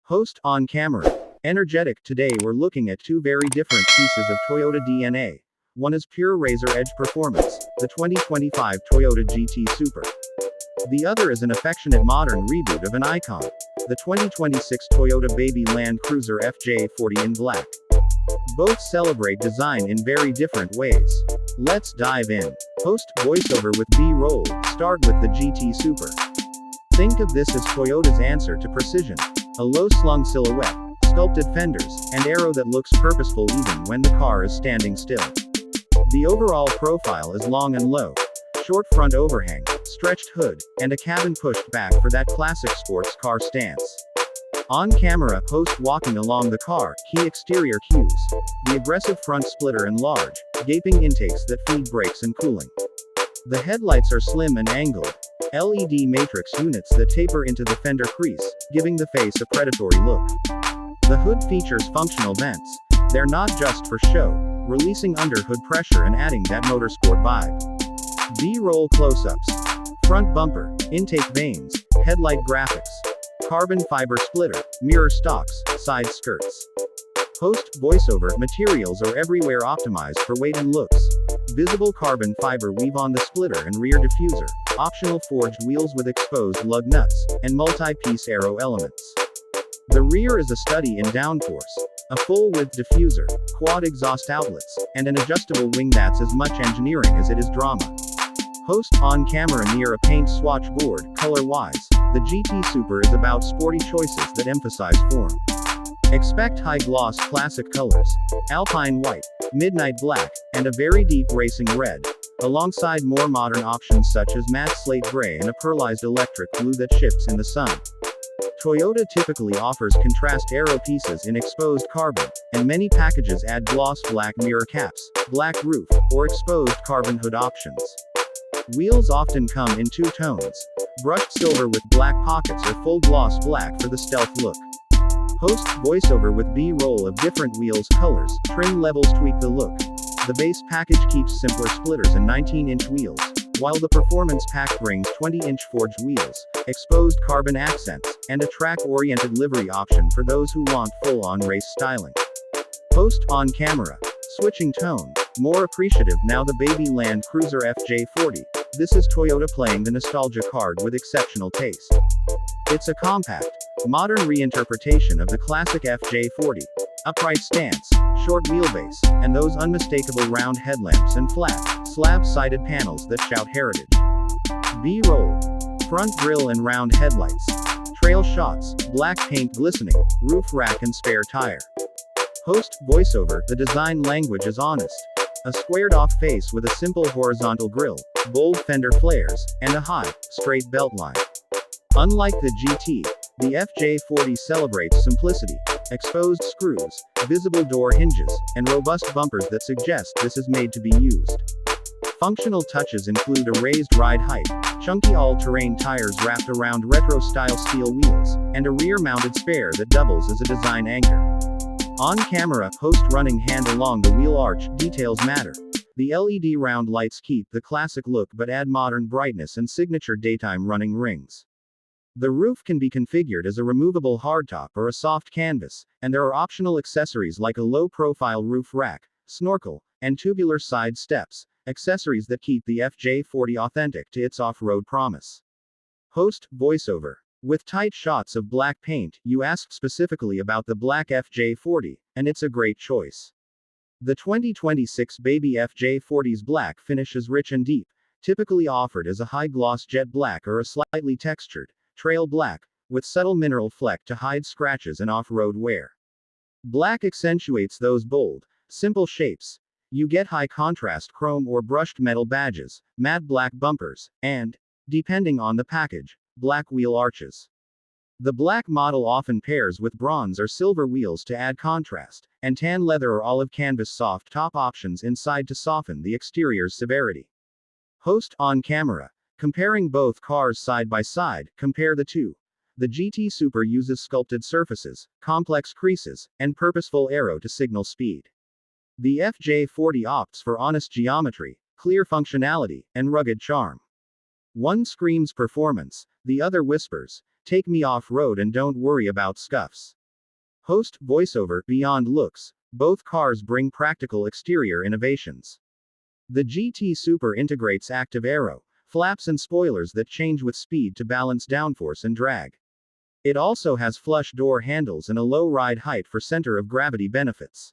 Host on camera. Energetic. Today we're looking at two very different pieces of Toyota DNA. One is pure razor edge performance, the 2025 Toyota GT Super. The other is an affectionate modern reboot of an icon, the 2026 Toyota Baby Land Cruiser FJ40 in black. Both celebrate design in very different ways. Let's dive in. Host voiceover with B-roll. Start with the GT Super. Think of this as Toyota's answer to precision. A low-slung silhouette, sculpted fenders, and aero that looks purposeful even when the car is standing still. The overall profile is long and low. Short front overhang, stretched hood, and a cabin pushed back for that classic sports car stance. On camera, host walking along the car, key exterior cues. The aggressive front splitter and large, gaping intakes that feed brakes and cooling. The headlights are slim and angled. LED matrix units that taper into the fender crease, giving the face a predatory look. The hood features functional vents. They're not just for show, releasing under-hood pressure and adding that motorsport vibe. B-roll close-ups. Front bumper, intake vanes, headlight graphics. Carbon fiber splitter, mirror stocks, side skirts. Host voiceover. Materials are everywhere optimized for weight and looks. Visible carbon fiber weave on the splitter and rear diffuser, optional forged wheels with exposed lug nuts, and multi-piece aero elements. The rear is a study in downforce. A full-width diffuser, quad exhaust outlets, and an adjustable wing that's as much engineering as it is drama. Host on camera near a paint swatch board. Color-wise, the GT Super is about sporty choices that emphasize form. Expect high-gloss classic colors, alpine white, midnight black, and a very deep racing red, alongside more modern options such as matte slate gray and a pearlized electric blue that shifts in the sun. Toyota typically offers contrast aero pieces in exposed carbon, and many packages add gloss black mirror caps, black roof, or exposed carbon hood options. Wheels often come in two tones, brushed silver with black pockets or full gloss black for the stealth look. Host voiceover with B-roll of different wheels colors, trim levels tweak the look. The base package keeps simpler splitters and 19-inch wheels, while the performance pack brings 20-inch forged wheels, exposed carbon accents, and a track-oriented livery option for those who want full-on race styling. Host on camera. Switching tone. More appreciative now the Baby Land Cruiser FJ40. This is Toyota playing the nostalgia card with exceptional taste. It's a compact, modern reinterpretation of the classic FJ40. Upright stance, short wheelbase, and those unmistakable round headlamps and flat, slab-sided panels that shout heritage. B-roll. Front grille and round headlights. Trail shots, black paint glistening, roof rack and spare tire. Host voiceover. The design language is honest. A squared-off face with a simple horizontal grille, bold fender flares, and a high, straight beltline. Unlike the GT, the FJ40 celebrates simplicity. Exposed screws, visible door hinges, and robust bumpers that suggest this is made to be used. Functional touches include a raised ride height, chunky all-terrain tires wrapped around retro-style steel wheels, and a rear-mounted spare that doubles as a design anchor. On camera, host running hand along the wheel arch. Details matter. The LED round lights keep the classic look but add modern brightness and signature daytime running rings. The roof can be configured as a removable hardtop or a soft canvas, and there are optional accessories like a low-profile roof rack, snorkel, and tubular side steps, accessories that keep the FJ40 authentic to its off-road promise. Host voiceover. With tight shots of black paint, you ask specifically about the black FJ40, and it's a great choice. The 2026 Baby FJ40's black finish is rich and deep, typically offered as a high-gloss jet black or a slightly textured, trail black, with subtle mineral fleck to hide scratches and off-road wear. Black accentuates those bold, simple shapes. You get high-contrast chrome or brushed metal badges, matte black bumpers, and, depending on the package, black wheel arches. The black model often pairs with bronze or silver wheels to add contrast, and tan leather or olive canvas soft top options inside to soften the exterior's severity. Host on camera. Comparing both cars side by side, compare the two. The GT Super uses sculpted surfaces, complex creases, and purposeful aero to signal speed. The FJ40 opts for honest geometry, clear functionality, and rugged charm. One screams performance, the other whispers, "Take me off-road and don't worry about scuffs." Host, voiceover, beyond looks, both cars bring practical exterior innovations. The GT Super integrates active aero, flaps and spoilers that change with speed to balance downforce and drag. It also has flush door handles and a low ride height for center of gravity benefits.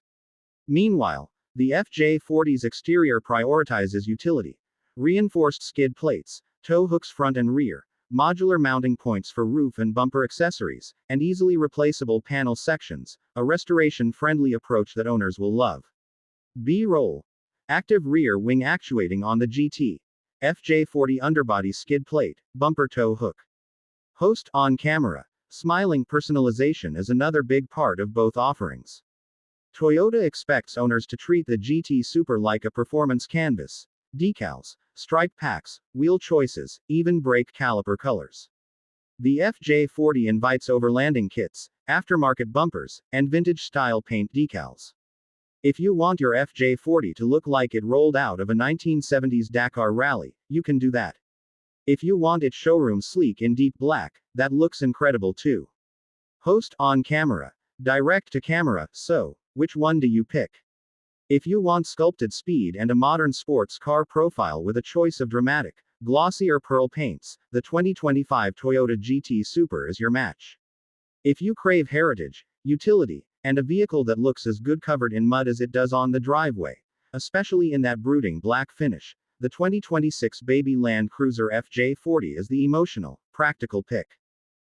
Meanwhile, the FJ40's exterior prioritizes utility. Reinforced skid plates, tow hooks front and rear, modular mounting points for roof and bumper accessories, and easily replaceable panel sections, a restoration-friendly approach that owners will love. B-roll. Active rear wing actuating on the GT. FJ40 underbody skid plate, bumper tow hook. Host, on camera. Smiling personalization is another big part of both offerings. Toyota expects owners to treat the GT Super like a performance canvas. Decals, stripe packs, wheel choices, even brake caliper colors. The FJ40 invites overlanding kits, aftermarket bumpers, and vintage-style paint decals. If you want your FJ40 to look like it rolled out of a 1970s Dakar rally, you can do that. If you want it showroom sleek in deep black, that looks incredible too. Host, on camera. Direct to camera, so, which one do you pick? If you want sculpted speed and a modern sports car profile with a choice of dramatic, glossy or pearl paints, the 2025 Toyota GT Super is your match. If you crave heritage, utility, and a vehicle that looks as good covered in mud as it does on the driveway, especially in that brooding black finish, the 2026 Baby Land Cruiser FJ40 is the emotional, practical pick.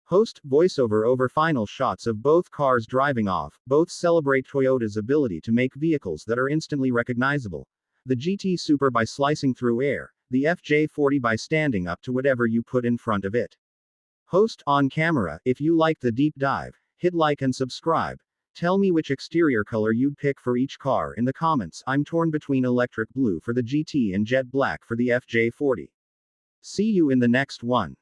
Host, voiceover over final shots of both cars driving off, both celebrate Toyota's ability to make vehicles that are instantly recognizable. The GT Super by slicing through air, the FJ40 by standing up to whatever you put in front of it. Host, on camera. If you like the deep dive, hit like and subscribe. Tell me which exterior color you'd pick for each car in the comments. I'm torn between electric blue for the GT and jet black for the FJ40. See you in the next one.